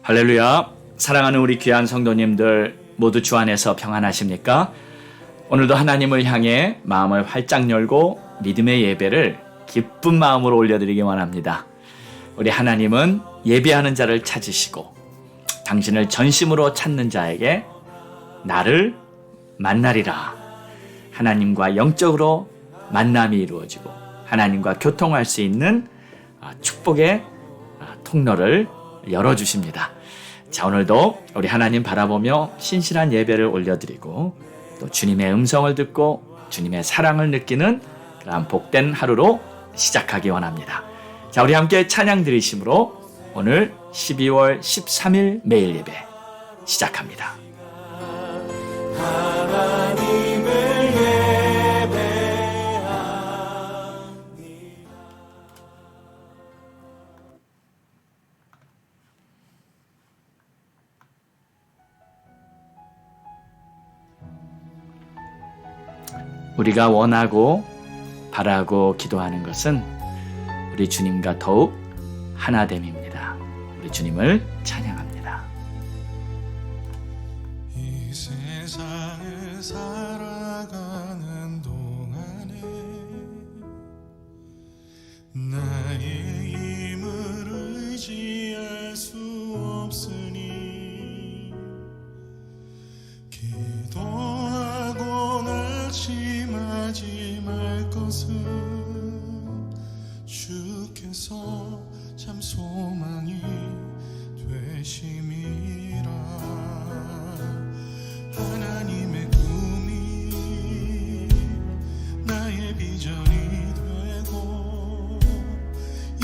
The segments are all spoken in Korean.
할렐루야. 사랑하는 우리 귀한 성도님들 모두 주 안에서 평안하십니까? 오늘도 하나님을 향해 마음을 활짝 열고 믿음의 예배를 기쁜 마음으로 올려드리기 원합니다. 우리 하나님은 예배하는 자를 찾으시고 당신을 전심으로 찾는 자에게 나를 만나리라. 하나님과 영적으로 만남이 이루어지고 하나님과 교통할 수 있는 축복의 통로를 열어주십니다. 자, 오늘도 우리 하나님 바라보며 신실한 예배를 올려드리고 또 주님의 음성을 듣고 주님의 사랑을 느끼는 그러한 복된 하루로 시작하기 원합니다. 자, 우리 함께 찬양 드리심으로 오늘 12월 13일 매일 예배 시작합니다. 우리가 원하고 바라고 기도하는 것은 우리 주님과 더욱 하나됨입니다. 우리 주님을 찬양합니다. 이 세상을 살아가는 동안에 나의 힘을 의지할 수 없으니 기도하고 낙심하지 말 것은 주께서 참 소망이 되심이라. 하나님의 꿈이 나의 비전이 되고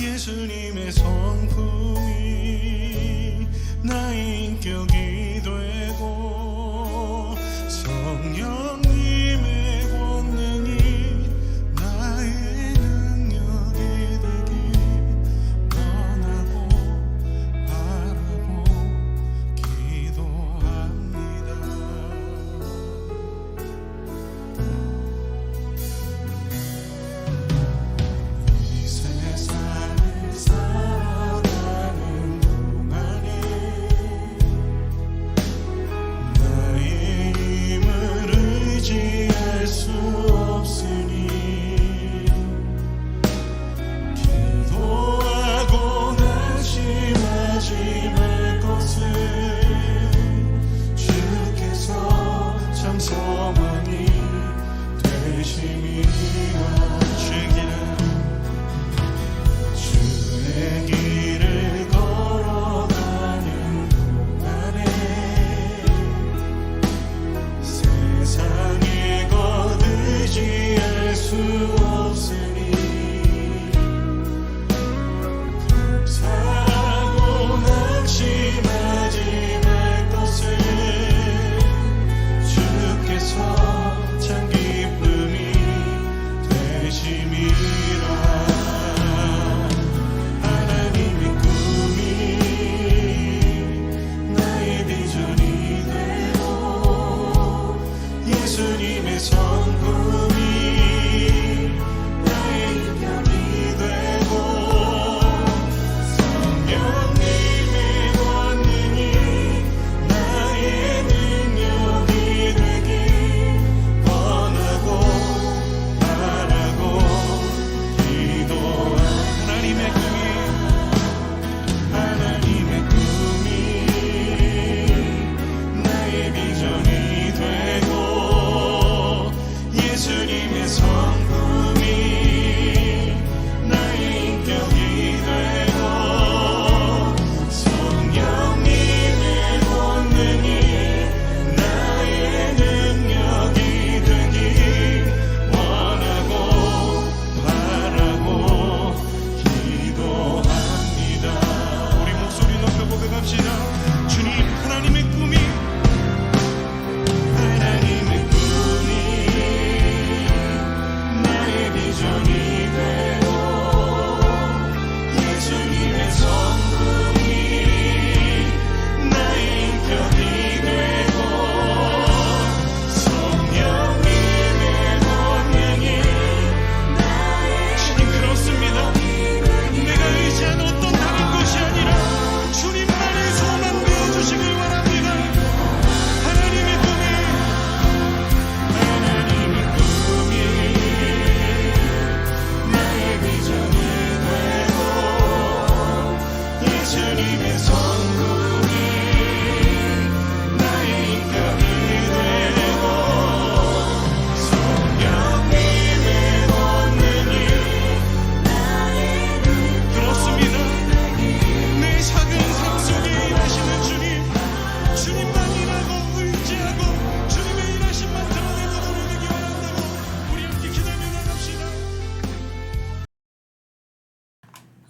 예수님의 성품이 나의 인격이 되고 성령님의 권능이 나의 능력이 되길 원하고 바라고 기도합니다. 이 세상을 살아가는 동안에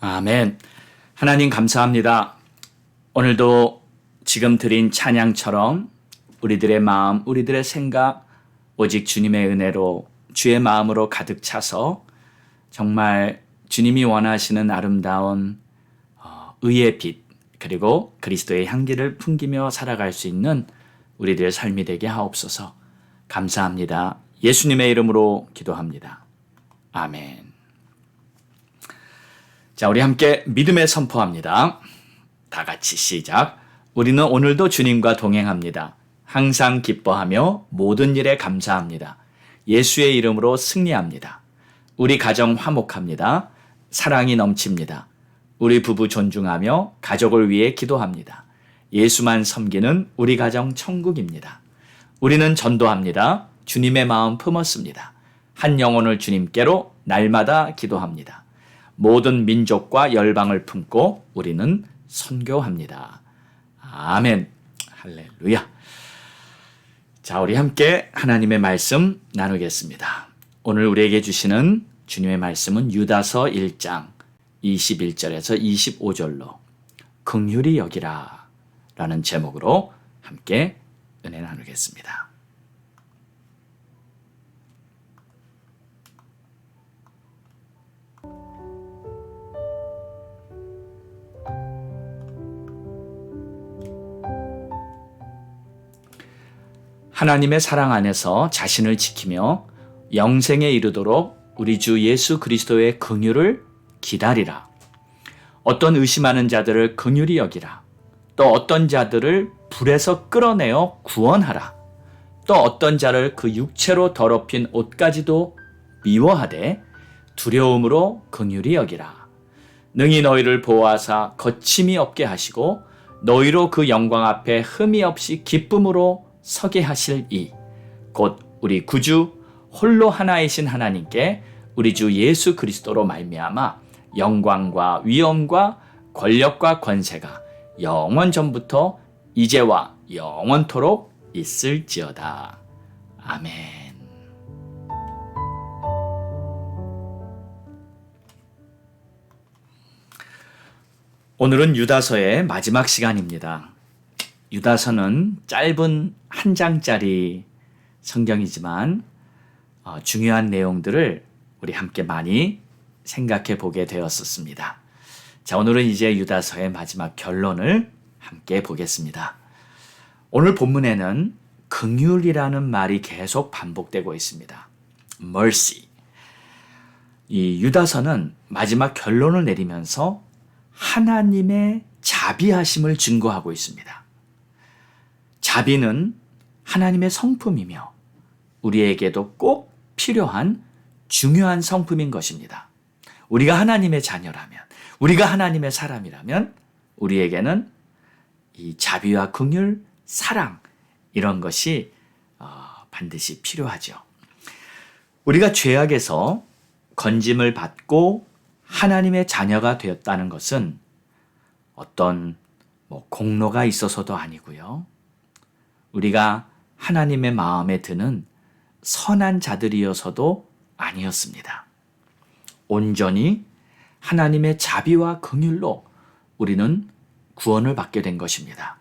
아멘. 하나님 감사합니다. 오늘도 지금 드린 찬양처럼 우리들의 마음, 우리들의 생각, 오직 주님의 은혜로 주의 마음으로 가득 차서 정말 주님이 원하시는 아름다운 의의 빛, 그리고 그리스도의 향기를 풍기며 살아갈 수 있는 우리들의 삶이 되게 하옵소서. 감사합니다. 예수님의 이름으로 기도합니다. 아멘. 자, 우리 함께 믿음에 선포합니다. 다 같이 시작. 우리는 오늘도 주님과 동행합니다. 항상 기뻐하며 모든 일에 감사합니다. 예수의 이름으로 승리합니다. 우리 가정 화목합니다. 사랑이 넘칩니다. 우리 부부 존중하며 가족을 위해 기도합니다. 예수만 섬기는 우리 가정 천국입니다. 우리는 전도합니다. 주님의 마음 품었습니다. 한 영혼을 주님께로 날마다 기도합니다. 모든 민족과 열방을 품고 우리는 선교합니다. 아멘. 할렐루야. 자, 우리 함께 하나님의 말씀 나누겠습니다. 오늘 우리에게 주시는 주님의 말씀은 유다서 1장 21절에서 25절로 긍휼히 여기라 라는 제목으로 함께 은혜 나누겠습니다. 하나님의 사랑 안에서 자신을 지키며 영생에 이르도록 우리 주 예수 그리스도의 긍휼을 기다리라. 어떤 의심하는 자들을 긍휼히 여기라. 또 어떤 자들을 불에서 끌어내어 구원하라. 또 어떤 자를 그 육체로 더럽힌 옷까지도 미워하되 두려움으로 긍휼히 여기라. 능히 너희를 보호하사 거침이 없게 하시고 너희로 그 영광 앞에 흠이 없이 기쁨으로 서게 하실 이 곧 우리 구주 홀로 하나이신 하나님께 우리 주 예수 그리스도로 말미암아 영광과 위엄과 권력과 권세가 영원 전부터 이제와 영원토록 있을지어다. 아멘. 오늘은 유다서의 마지막 시간입니다. 유다서는 짧은 한 장짜리 성경이지만 중요한 내용들을 우리 함께 많이 생각해 보게 되었었습니다. 자, 오늘은 이제 유다서의 마지막 결론을 함께 보겠습니다. 오늘 본문에는 긍휼이라는 말이 계속 반복되고 있습니다. mercy. 이 유다서는 마지막 결론을 내리면서 하나님의 자비하심을 증거하고 있습니다. 자비는 하나님의 성품이며 우리에게도 꼭 필요한 중요한 성품인 것입니다. 우리가 하나님의 자녀라면, 우리가 하나님의 사람이라면 우리에게는 이 자비와 긍휼, 사랑 이런 것이 반드시 필요하죠. 우리가 죄악에서 건짐을 받고 하나님의 자녀가 되었다는 것은 어떤 공로가 있어서도 아니고요. 우리가 하나님의 마음에 드는 선한 자들이어서도 아니었습니다. 온전히 하나님의 자비와 긍휼로 우리는 구원을 받게 된 것입니다.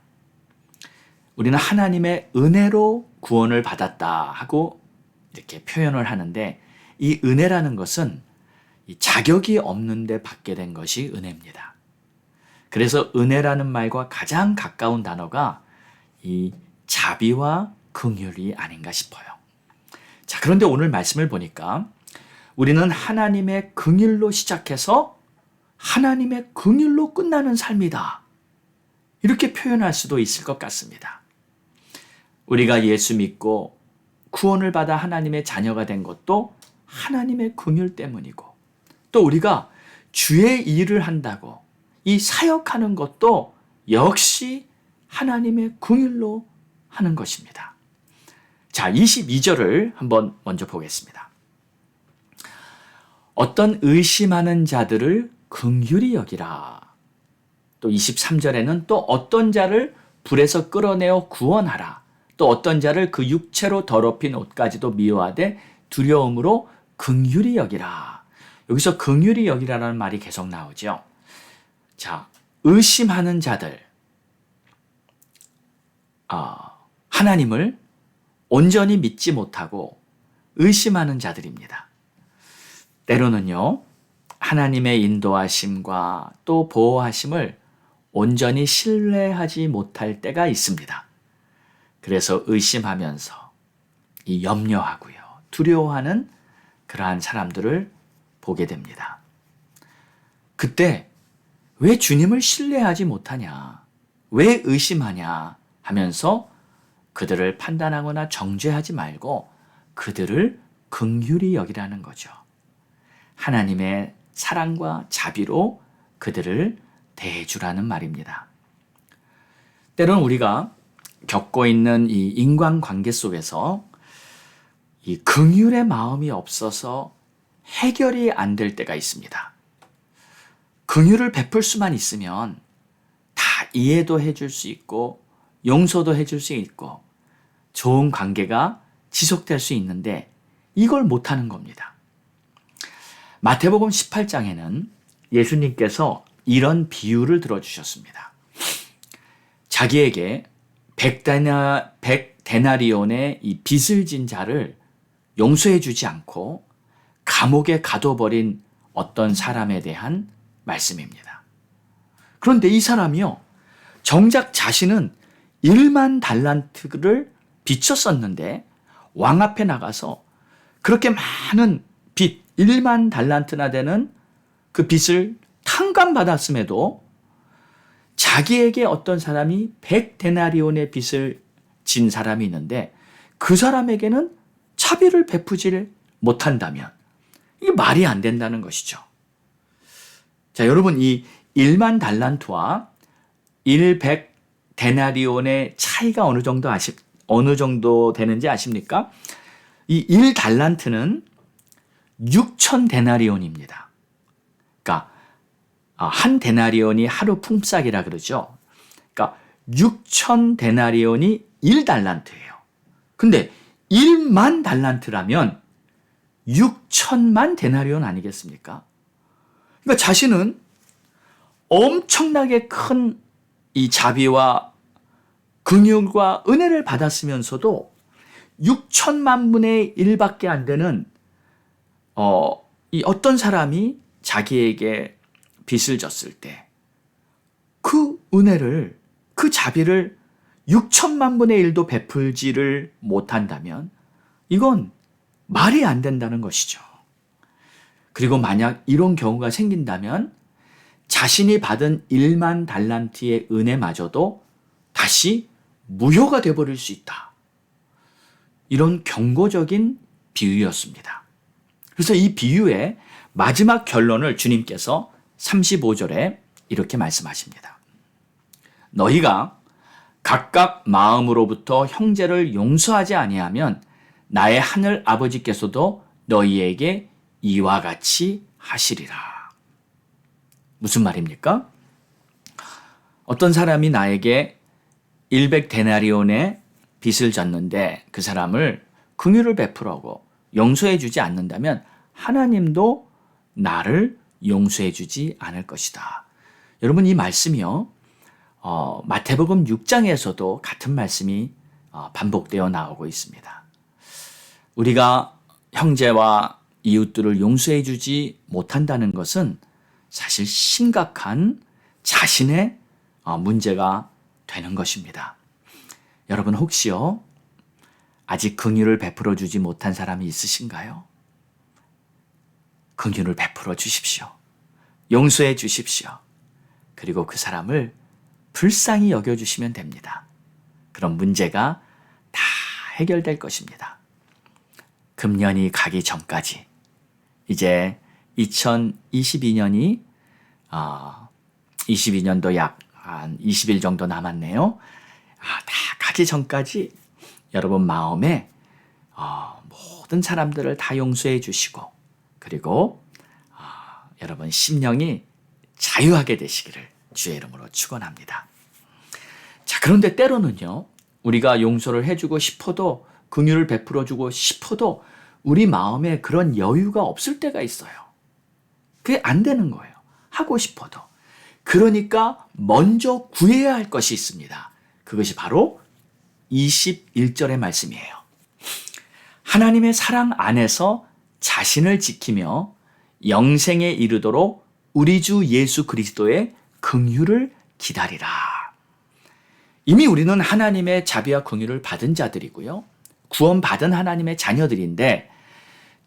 우리는 하나님의 은혜로 구원을 받았다 하고 이렇게 표현을 하는데 이 은혜라는 것은 이 자격이 없는데 받게 된 것이 은혜입니다. 그래서 은혜라는 말과 가장 가까운 단어가 이 자비와 긍휼이 아닌가 싶어요. 자, 그런데 오늘 말씀을 보니까 우리는 하나님의 긍휼로 시작해서 하나님의 긍휼로 끝나는 삶이다. 이렇게 표현할 수도 있을 것 같습니다. 우리가 예수 믿고 구원을 받아 하나님의 자녀가 된 것도 하나님의 긍휼 때문이고 또 우리가 주의 일을 한다고 이 사역하는 것도 역시 하나님의 긍휼로 하는 것입니다. 자, 22절을 한번 먼저 보겠습니다. 어떤 의심하는 자들을 긍휼히 여기라. 또 23절에는 또 어떤 자를 불에서 끌어내어 구원하라. 또 어떤 자를 그 육체로 더럽힌 옷까지도 미워하되 두려움으로 긍휼히 여기라. 여기서 긍휼히 여기라는 말이 계속 나오죠. 자, 의심하는 자들, 하나님을 온전히 믿지 못하고 의심하는 자들입니다. 때로는요, 하나님의 인도하심과 또 보호하심을 온전히 신뢰하지 못할 때가 있습니다. 그래서 의심하면서 이 염려하고요, 두려워하는 그러한 사람들을 보게 됩니다. 그때 왜 주님을 신뢰하지 못하냐, 왜 의심하냐 하면서 그들을 판단하거나 정죄하지 말고 그들을 긍휼히 여기라는 거죠. 하나님의 사랑과 자비로 그들을 대해주라는 말입니다. 때로는 우리가 겪고 있는 이 인간관계 속에서 이 긍휼의 마음이 없어서 해결이 안 될 때가 있습니다. 긍휼을 베풀 수만 있으면 다 이해도 해줄 수 있고 용서도 해줄 수 있고 좋은 관계가 지속될 수 있는데 이걸 못하는 겁니다. 마태복음 18장에는 예수님께서 이런 비유를 들어주셨습니다. 자기에게 100데나리온의 이 빚을 진 자를 용서해 주지 않고 감옥에 가둬버린 어떤 사람에 대한 말씀입니다. 그런데 이 사람이요, 정작 자신은 1만 달란트를 빚졌었는데 왕 앞에 나가서 그렇게 많은 빚, 1만 달란트나 되는 그 빚을 탕감받았음에도 자기에게 어떤 사람이 100데나리온의 빚을 진 사람이 있는데 그 사람에게는 차비를 베푸지를 못한다면 이게 말이 안 된다는 것이죠. 자, 여러분, 이 1만 달란트와 100데나리온의 차이가 어느 정도 되는지 아십니까? 이 1달란트는 6,000데나리온입니다. 그러니까 한 데나리온이 하루 품삯이라 그러죠. 그러니까 6,000데나리온이 1달란트예요. 근데 1만 달란트라면 6천만 데나리온 아니겠습니까? 그러니까 자신은 엄청나게 큰 이 자비와 긍휼과 은혜를 받았으면서도 6천만 분의 1밖에 안 되는 이 어떤 사람이 자기에게 빚을 졌을 때 그 은혜를, 그 자비를 6천만 분의 1도 베풀지를 못한다면 이건 말이 안 된다는 것이죠. 그리고 만약 이런 경우가 생긴다면 자신이 받은 1만 달란트의 은혜마저도 다시 무효가 되어버릴 수 있다. 이런 경고적인 비유였습니다. 그래서 이 비유의 마지막 결론을 주님께서 35절에 이렇게 말씀하십니다. 너희가 각각 마음으로부터 형제를 용서하지 아니하면 나의 하늘 아버지께서도 너희에게 이와 같이 하시리라. 무슨 말입니까? 어떤 사람이 나에게 100데나리온의 빚을 졌는데 그 사람을 긍휼을 베풀라고 용서해 주지 않는다면 하나님도 나를 용서해 주지 않을 것이다. 여러분, 이 말씀이요, 마태복음 6장에서도 같은 말씀이 반복되어 나오고 있습니다. 우리가 형제와 이웃들을 용서해 주지 못한다는 것은 사실 심각한 자신의 문제가 되는 것입니다. 여러분, 혹시요, 아직 긍휼을 베풀어 주지 못한 사람이 있으신가요? 긍휼을 베풀어 주십시오. 용서해 주십시오. 그리고 그 사람을 불쌍히 여겨주시면 됩니다. 그럼 문제가 다 해결될 것입니다. 금년이 가기 전까지 이제 2022년이 22년도 약 한 20일 정도 남았네요. 다 가기 전까지 여러분 마음에 모든 사람들을 다 용서해 주시고 그리고 여러분 심령이 자유하게 되시기를 주의 이름으로 축원합니다. 자, 그런데 때로는요, 우리가 용서를 해주고 싶어도 긍휼을 베풀어주고 싶어도 우리 마음에 그런 여유가 없을 때가 있어요. 그게 안 되는 거예요. 하고 싶어도. 그러니까 먼저 구해야 할 것이 있습니다. 그것이 바로 21절의 말씀이에요. 하나님의 사랑 안에서 자신을 지키며 영생에 이르도록 우리 주 예수 그리스도의 긍휼을 기다리라. 이미 우리는 하나님의 자비와 긍휼을 받은 자들이고요. 구원받은 하나님의 자녀들인데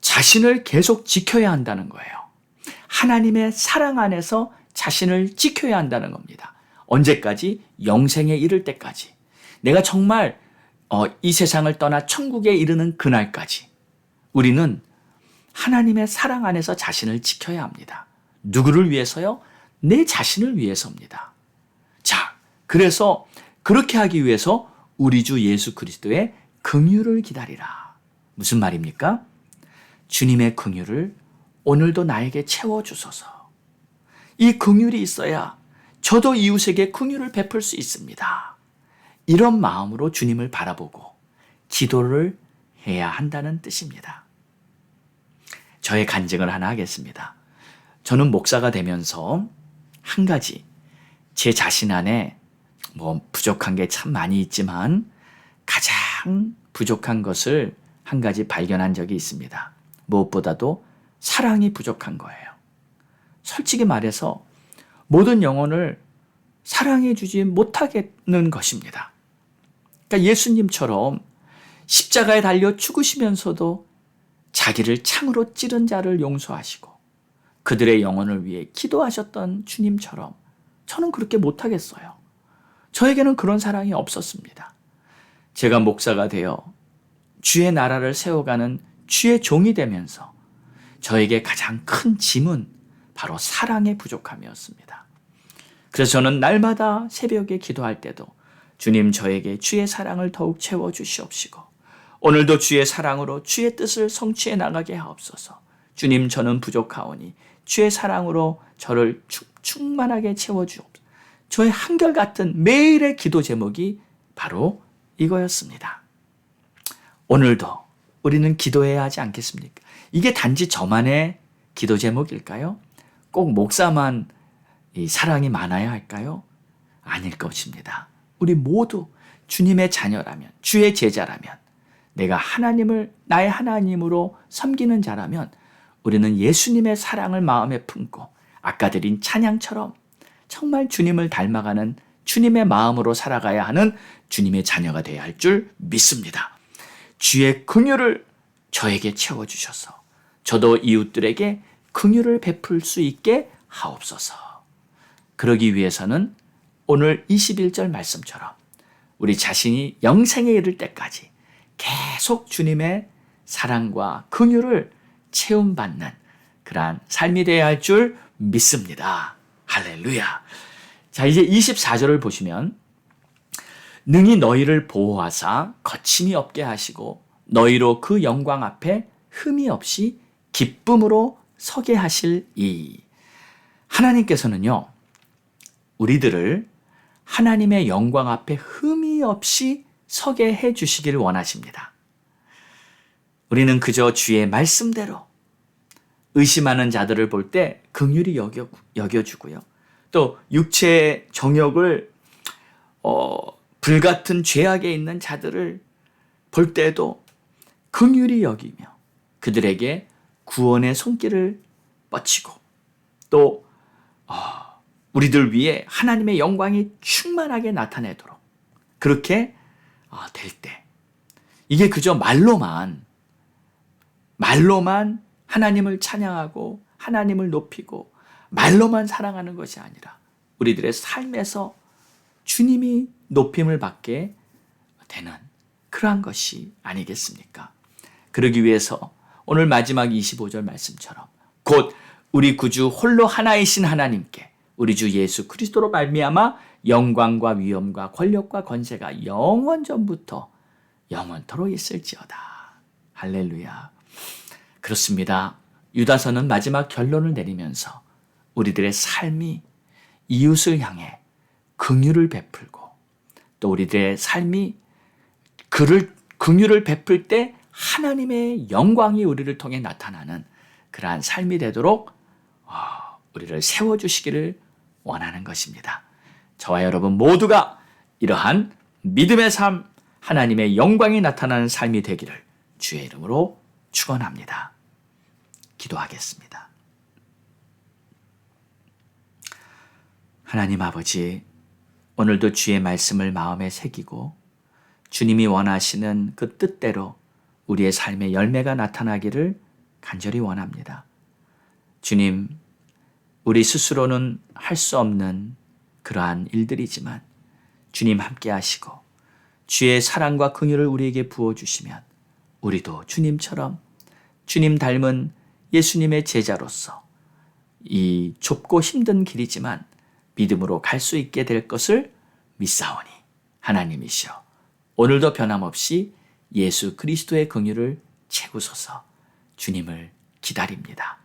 자신을 계속 지켜야 한다는 거예요. 하나님의 사랑 안에서 자신을 지켜야 한다는 겁니다. 언제까지? 영생에 이를 때까지. 내가 정말 이 세상을 떠나 천국에 이르는 그날까지 우리는 하나님의 사랑 안에서 자신을 지켜야 합니다. 누구를 위해서요? 내 자신을 위해서입니다. 자, 그래서 그렇게 하기 위해서 우리 주 예수 그리스도의 긍휼을 기다리라. 무슨 말입니까? 주님의 긍휼을 오늘도 나에게 채워주소서. 이 긍휼이 있어야 저도 이웃에게 긍휼을 베풀 수 있습니다. 이런 마음으로 주님을 바라보고 기도를 해야 한다는 뜻입니다. 저의 간증을 하나 하겠습니다. 저는 목사가 되면서 한 가지 제 자신 안에 부족한 게 참 많이 있지만 가장 부족한 것을 한 가지 발견한 적이 있습니다. 무엇보다도 사랑이 부족한 거예요. 솔직히 말해서 모든 영혼을 사랑해 주지 못하겠는 것입니다. 그러니까 예수님처럼 십자가에 달려 죽으시면서도 자기를 창으로 찌른 자를 용서하시고 그들의 영혼을 위해 기도하셨던 주님처럼 저는 그렇게 못하겠어요. 저에게는 그런 사랑이 없었습니다. 제가 목사가 되어 주의 나라를 세워가는 주의 종이 되면서 저에게 가장 큰 짐은 바로 사랑의 부족함이었습니다. 그래서 저는 날마다 새벽에 기도할 때도 주님 저에게 주의 사랑을 더욱 채워주시옵시고 오늘도 주의 사랑으로 주의 뜻을 성취해 나가게 하옵소서. 주님 저는 부족하오니 주의 사랑으로 저를 충만하게 채워주옵소서. 저의 한결같은 매일의 기도 제목이 바로 이거였습니다. 오늘도 우리는 기도해야 하지 않겠습니까? 이게 단지 저만의 기도 제목일까요? 꼭 목사만 이 사랑이 많아야 할까요? 아닐 것입니다. 우리 모두 주님의 자녀라면, 주의 제자라면, 내가 하나님을 나의 하나님으로 섬기는 자라면 우리는 예수님의 사랑을 마음에 품고 아까 드린 찬양처럼 정말 주님을 닮아가는 주님의 마음으로 살아가야 하는 주님의 자녀가 되어야 할 줄 믿습니다. 주의 긍휼을 저에게 채워주셔서 저도 이웃들에게 긍휼을 베풀 수 있게 하옵소서. 그러기 위해서는 오늘 21절 말씀처럼 우리 자신이 영생에 이를 때까지 계속 주님의 사랑과 긍휼을 체험받는 그러한 삶이 되어야 할 줄 믿습니다. 할렐루야. 자, 이제 24절을 보시면 능히 너희를 보호하사 거침이 없게 하시고 너희로 그 영광 앞에 흠이 없이 기쁨으로 서게 하실 이. 하나님께서는요, 우리들을 하나님의 영광 앞에 흠이 없이 서게 해 주시기를 원하십니다. 우리는 그저 주의 말씀대로 의심하는 자들을 볼 때 긍휼히 여겨주고요. 또 육체의 정욕을 불같은 죄악에 있는 자들을 볼 때도 긍휼히 여기며 그들에게 구원의 손길을 뻗치고 또 우리들 위해 하나님의 영광이 충만하게 나타내도록 그렇게 될 때 이게 그저 말로만 하나님을 찬양하고 하나님을 높이고 말로만 사랑하는 것이 아니라 우리들의 삶에서 주님이 높임을 받게 되는 그러한 것이 아니겠습니까? 그러기 위해서 오늘 마지막 25절 말씀처럼 곧 우리 구주 홀로 하나이신 하나님께 우리 주 예수 그리스도로 말미암아 영광과 위엄과 권력과 권세가 영원 전부터 영원토록 있을지어다. 할렐루야. 그렇습니다. 유다서는 마지막 결론을 내리면서 우리들의 삶이 이웃을 향해 긍휼을 베풀고 또 우리들의 삶이 긍휼을 베풀 때 하나님의 영광이 우리를 통해 나타나는 그러한 삶이 되도록 우리를 세워주시기를 원하는 것입니다. 저와 여러분 모두가 이러한 믿음의 삶, 하나님의 영광이 나타나는 삶이 되기를 주의 이름으로 축원합니다. 기도하겠습니다. 하나님 아버지, 오늘도 주의 말씀을 마음에 새기고 주님이 원하시는 그 뜻대로 우리의 삶의 열매가 나타나기를 간절히 원합니다. 주님, 우리 스스로는 할 수 없는 그러한 일들이지만 주님 함께 하시고 주의 사랑과 긍휼을 우리에게 부어주시면 우리도 주님처럼 주님 닮은 예수님의 제자로서 이 좁고 힘든 길이지만 믿음으로 갈 수 있게 될 것을 믿사오니 하나님이시여 오늘도 변함없이 예수 그리스도의 긍휼을 채우소서. 주님을 기다립니다.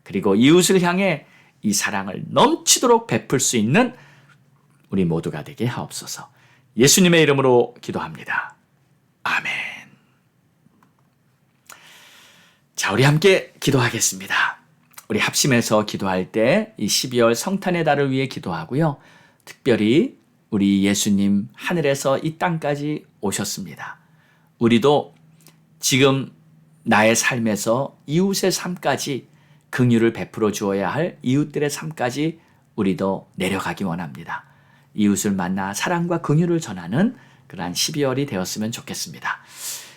그리고 이웃을 향해 이 사랑을 넘치도록 베풀 수 있는 우리 모두가 되게 하옵소서. 예수님의 이름으로 기도합니다. 아멘. 자, 우리 함께 기도하겠습니다. 우리 합심해서 기도할 때 이 12월 성탄의 달을 위해 기도하고요. 특별히 우리 예수님 하늘에서 이 땅까지 오셨습니다. 우리도 지금 나의 삶에서 이웃의 삶까지 긍휼을 베풀어 주어야 할 이웃들의 삶까지 우리도 내려가기 원합니다. 이웃을 만나 사랑과 긍휼을 전하는 그러한 12월이 되었으면 좋겠습니다.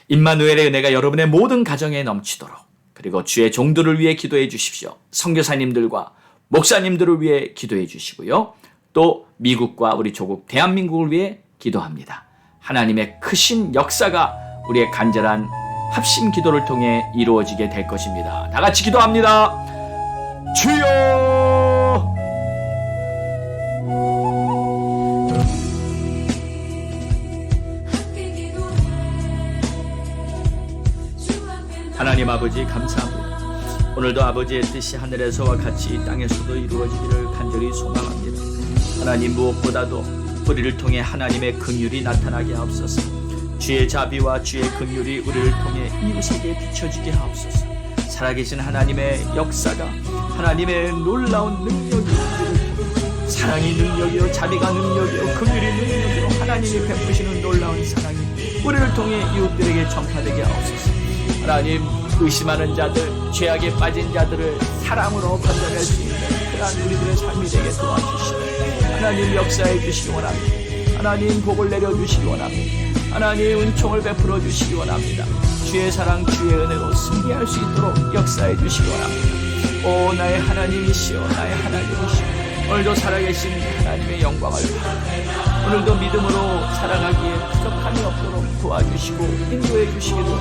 임마누엘의 은혜가 여러분의 모든 가정에 넘치도록, 그리고 주의 종들을 위해 기도해 주십시오. 선교사님들과 목사님들을 위해 기도해 주시고요. 또 미국과 우리 조국 대한민국을 위해 기도합니다. 하나님의 크신 역사가 우리의 간절한 합심 기도를 통해 이루어지게 될 것입니다. 다 같이 기도합니다. 주여! 하나님 아버지 감사합니다. 오늘도 아버지의 뜻이 하늘에서와 같이 이 땅에서도 이루어지기를 간절히 소망합니다. 하나님, 무엇보다도 우리를 통해 하나님의 긍휼이 나타나게 하옵소서. 주의 자비와 주의 긍휼이 우리를 통해 이웃에게 비춰지게 하옵소서. 살아계신 하나님의 역사가, 하나님의 놀라운 능력이 우리를 통해, 사랑이 능력이요 자비가 능력이요 긍휼이 능력이요 하나님이 베푸시는 놀라운 사랑이 우리를 통해 이웃들에게 전파되게 하옵소서. 하나님, 의심하는 자들, 죄악에 빠진 자들을 사랑으로 건져낼 수 있는 그러한 우리들의 삶이 되게 도와주시고 하나님 역사해 주시기 원합니다. 하나님 복을 내려주시기 원합니다. 하나님 은총을 베풀어 주시기 원합니다. 주의 사랑, 주의 은혜로 승리할 수 있도록 역사해 주시기 원합니다. 오 나의 하나님이시여, 나의 하나님이시여, 오늘도 살아계신 하나님의 영광을 바라 오늘도 믿음으로 살아가기에 부족함이 없도록 도와주시고 인도해 주시기를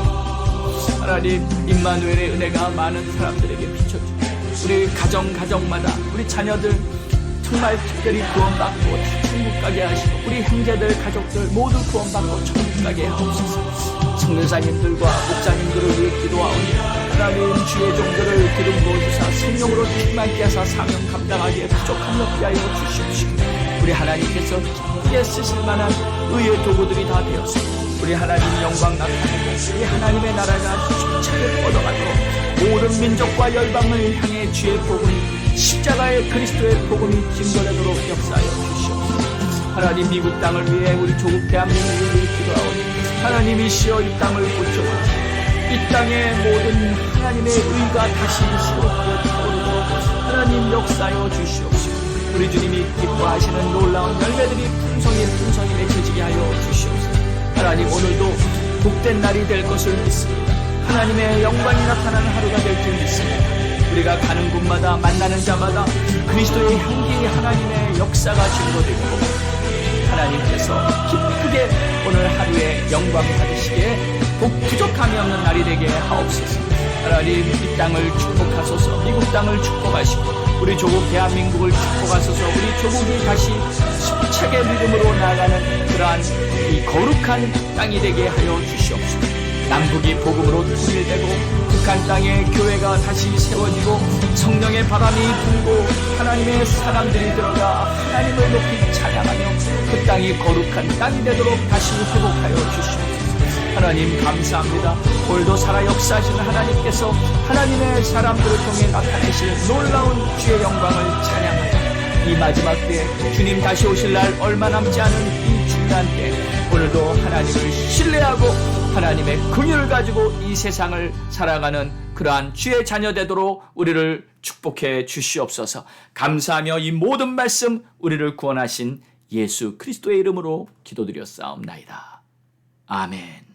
하나님, 임마누엘의 은혜가 많은 사람들에게 비춰주고 우리 가정마다 우리 자녀들 정말 특별히 구원받고 다 천국 가게 하시고 우리 형제들 가족들 모두 구원받고 천국 가게 하옵소서. 성교사님들과 목사님들을 위해 기도하오니 하나님, 주의 종들을 기름 부어주사 성령으로 충만케 하사 사명 감당하기에 부족함이 없게 하여 주시옵시고 우리 하나님께서 기쁘게 쓰실 만한 의의 도구들이 다 되었습니다. 우리 하나님 영광 나타내고 우리 하나님의 나라가 힘차게 뻗어가도록 모든 민족과 열방을 향해 주의 복음이, 십자가의 그리스도의 복음이 증거되도록 역사하여 주시옵소서. 하나님, 미국 땅을 위해 우리 조국 대한민국을 위해 기도하오니 하나님이시여 이 땅을 고쳐주시고 이 땅의 모든 하나님의 의가 다시 새롭게 타오르도록 하나님 역사하여 주시옵시고 우리 주님이 기뻐하시는 놀라운 열매들이 풍성히 맺혀지게 하여 주시옵소서. 하나님, 오늘도 복된 날이 될 것을 믿습니다. 하나님의 영광이 나타나는 하루가 될 줄 믿습니다. 우리가 가는 곳마다 만나는 자마다 그리스도의 향기, 하나님의 역사가 증거되고 하나님께서 기쁘게 오늘 하루에 영광 받으시기에 부족함이 없는 날이 되게 하옵소서. 하나님, 이 땅을 축복하소서. 미국 땅을 축복하시고 우리 조국 대한민국을 축복하소서. 우리 조국이 다시 힘차게 믿음으로 나아가는 그러한 이 거룩한 땅이 되게 하여 주시옵소서. 남북이 복음으로 통일되고 북한 땅에 교회가 다시 세워지고 성령의 바람이 불고 하나님의 사람들이 들어가 하나님을 높이 찬양하며 그 땅이 거룩한 땅이 되도록 다시 회복하여 주시옵소서. 하나님 감사합니다. 오늘도 살아 역사하시는 하나님께서 하나님의 사람들을 통해 나타내실 놀라운 주의 영광을 찬양하여 이 마지막 때 주님 다시 오실 날 얼마 남지 않은 이 중요한 때 오늘도 하나님을 신뢰하고 하나님의 긍휼을 가지고 이 세상을 살아가는 그러한 주의 자녀 되도록 우리를 축복해 주시옵소서. 감사하며 이 모든 말씀 우리를 구원하신 예수 그리스도의 이름으로 기도드렸사옵나이다. 아멘.